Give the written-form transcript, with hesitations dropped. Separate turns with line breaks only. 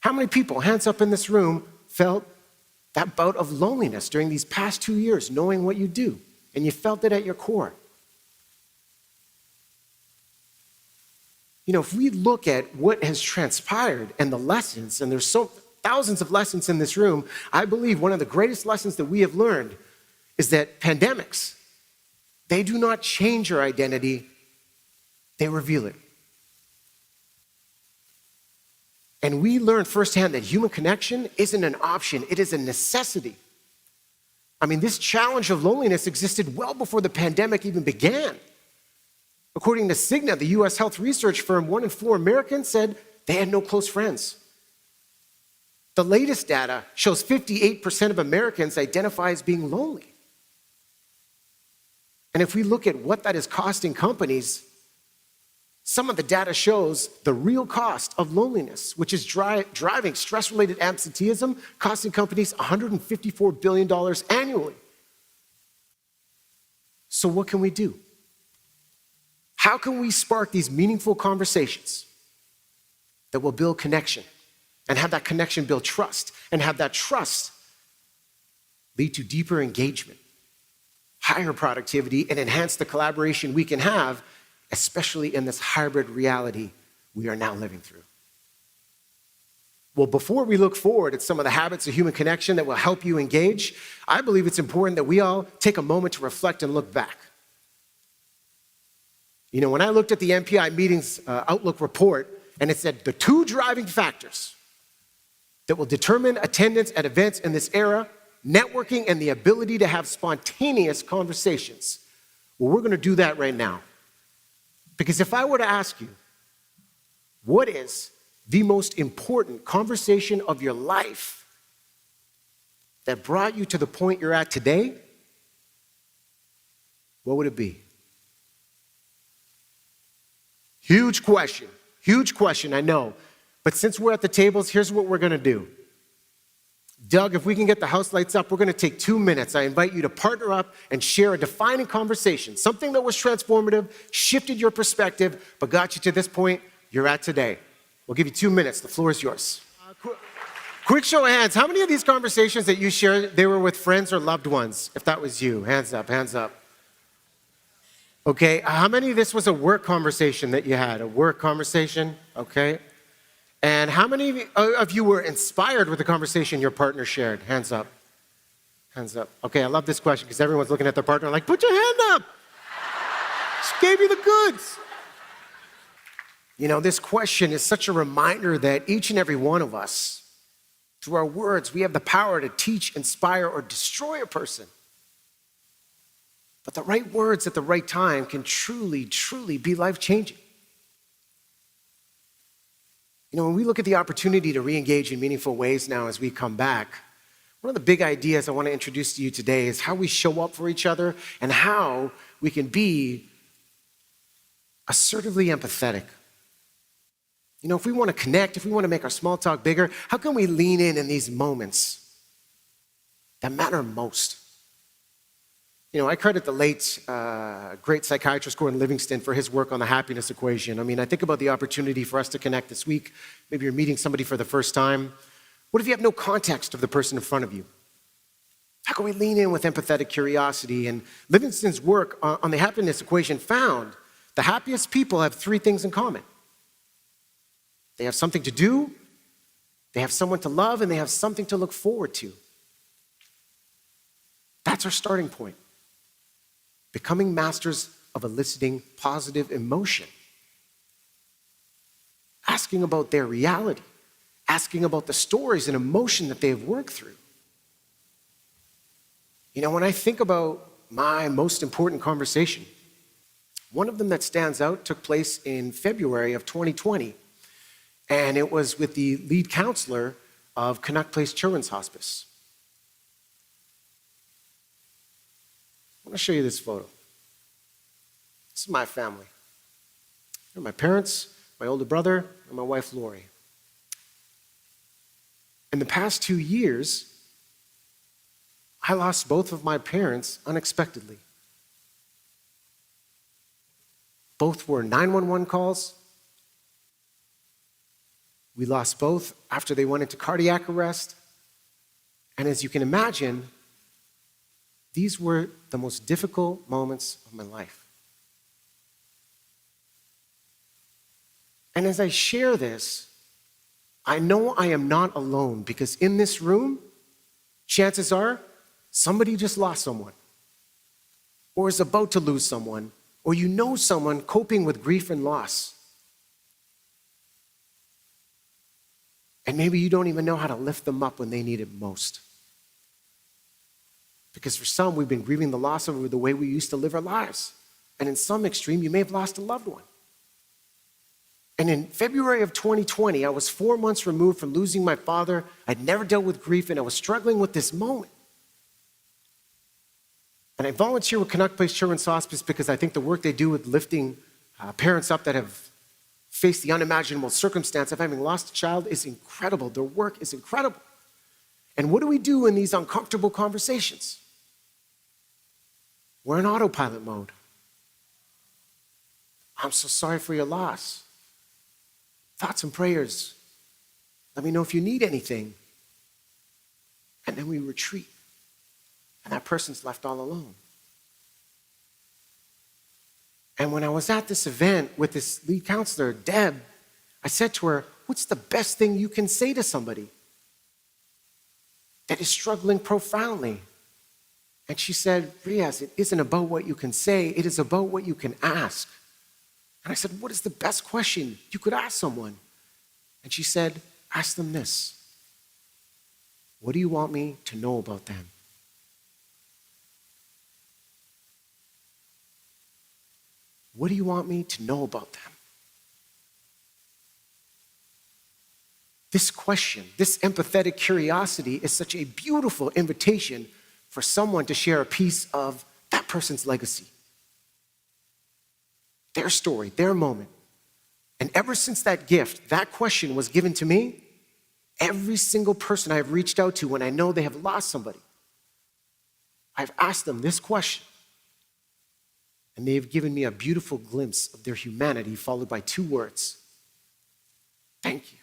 How many people, hands up in this room, felt that bout of loneliness during these past 2 years, knowing what you do, and you felt it at your core? You know, if we look at what has transpired and the lessons, and there's thousands of lessons in this room, I believe one of the greatest lessons that we have learned is that pandemics, they do not change your identity, they reveal it. And we learned firsthand that human connection isn't an option, it is a necessity. I mean, this challenge of loneliness existed well before the pandemic even began. According to Cigna, the US health research firm, 1 in 4 Americans said they had no close friends. The latest data shows 58% of Americans identify as being lonely. And if we look at what that is costing companies, some of the data shows the real cost of loneliness, which is driving stress-related absenteeism, costing companies $154 billion annually. So what can we do? How can we spark these meaningful conversations that will build connection and have that connection build trust and have that trust lead to deeper engagement, higher productivity, and enhance the collaboration we can have, especially in this hybrid reality we are now living through? Well, before we look forward at some of the habits of human connection that will help you engage, I believe it's important that we all take a moment to reflect and look back. You know, when I looked at the MPI meetings Outlook report, and it said the 2 driving factors that will determine attendance at events in this era, networking and the ability to have spontaneous conversations. Well, we're going to do that right now. Because if I were to ask you, what is the most important conversation of your life that brought you to the point you're at today, what would it be? Huge question, I know. But since we're at the tables, here's what we're gonna do. Doug, if we can get the house lights up, we're gonna take 2 minutes. I invite you to partner up and share a defining conversation, something that was transformative, shifted your perspective, but got you to this point you're at today. We'll give you 2 minutes, the floor is yours. Quick show of hands, how many of these conversations that you shared, they were with friends or loved ones? If that was you, hands up, hands up. Okay, how many of this was a work conversation that you had? A work conversation, okay. And how many of you were inspired with the conversation your partner shared? Hands up, hands up. Okay, I love this question because everyone's looking at their partner like, put your hand up. She gave you the goods. You know, this question is such a reminder that each and every one of us, through our words, we have the power to teach, inspire, or destroy a person. But the right words at the right time can truly, truly be life-changing. You know, when we look at the opportunity to re-engage in meaningful ways now as we come back, one of the big ideas I want to introduce to you today is how we show up for each other and how we can be assertively empathetic. You know, if we want to connect, if we want to make our small talk bigger, how can we lean in these moments that matter most? You know, I credit the late, great psychiatrist Gordon Livingston for his work on the happiness equation. I mean, I think about the opportunity for us to connect this week. Maybe you're meeting somebody for the first time. What if you have no context of the person in front of you? How can we lean in with empathetic curiosity? And Livingston's work on the happiness equation found the happiest people have 3 things in common. They have something to do, they have someone to love, and they have something to look forward to. That's our starting point. Becoming masters of eliciting positive emotion. Asking about their reality. Asking about the stories and emotion that they have worked through. You know, when I think about my most important conversation, one of them that stands out took place in February of 2020, and it was with the lead counselor of Canuck Place Children's Hospice. I want to show you this photo. This is my family. They're my parents, my older brother, and my wife, Lori. In the past 2 years, I lost both of my parents unexpectedly. Both were 911 calls. We lost both after they went into cardiac arrest. And as you can imagine, these were the most difficult moments of my life. And as I share this, I know I am not alone, because in this room, chances are somebody just lost someone, or is about to lose someone, or you know someone coping with grief and loss. And maybe you don't even know how to lift them up when they need it most. Because for some, we've been grieving the loss of the way we used to live our lives. And in some extreme, you may have lost a loved one. And in February of 2020, I was 4 months removed from losing my father. I'd never dealt with grief, and I was struggling with this moment. And I volunteer with Canuck Place Children's Hospice because I think the work they do with lifting parents up that have faced the unimaginable circumstance of having lost a child is incredible. Their work is incredible. And what do we do in these uncomfortable conversations? We're in autopilot mode. I'm so sorry for your loss. Thoughts and prayers. Let me know if you need anything. And then we retreat. And that person's left all alone. And when I was at this event with this lead counselor, Deb, I said to her, what's the best thing you can say to somebody that is struggling profoundly? And she said, Riaz, it isn't about what you can say, it is about what you can ask. And I said, what is the best question you could ask someone? And she said, ask them this. What do you want me to know about them? What do you want me to know about them? This question, this empathetic curiosity is such a beautiful invitation for someone to share a piece of that person's legacy. Their story, their moment. And ever since that gift, that question was given to me, every single person I have reached out to when I know they have lost somebody, I've asked them this question. And they have given me a beautiful glimpse of their humanity, followed by 2 words. Thank you.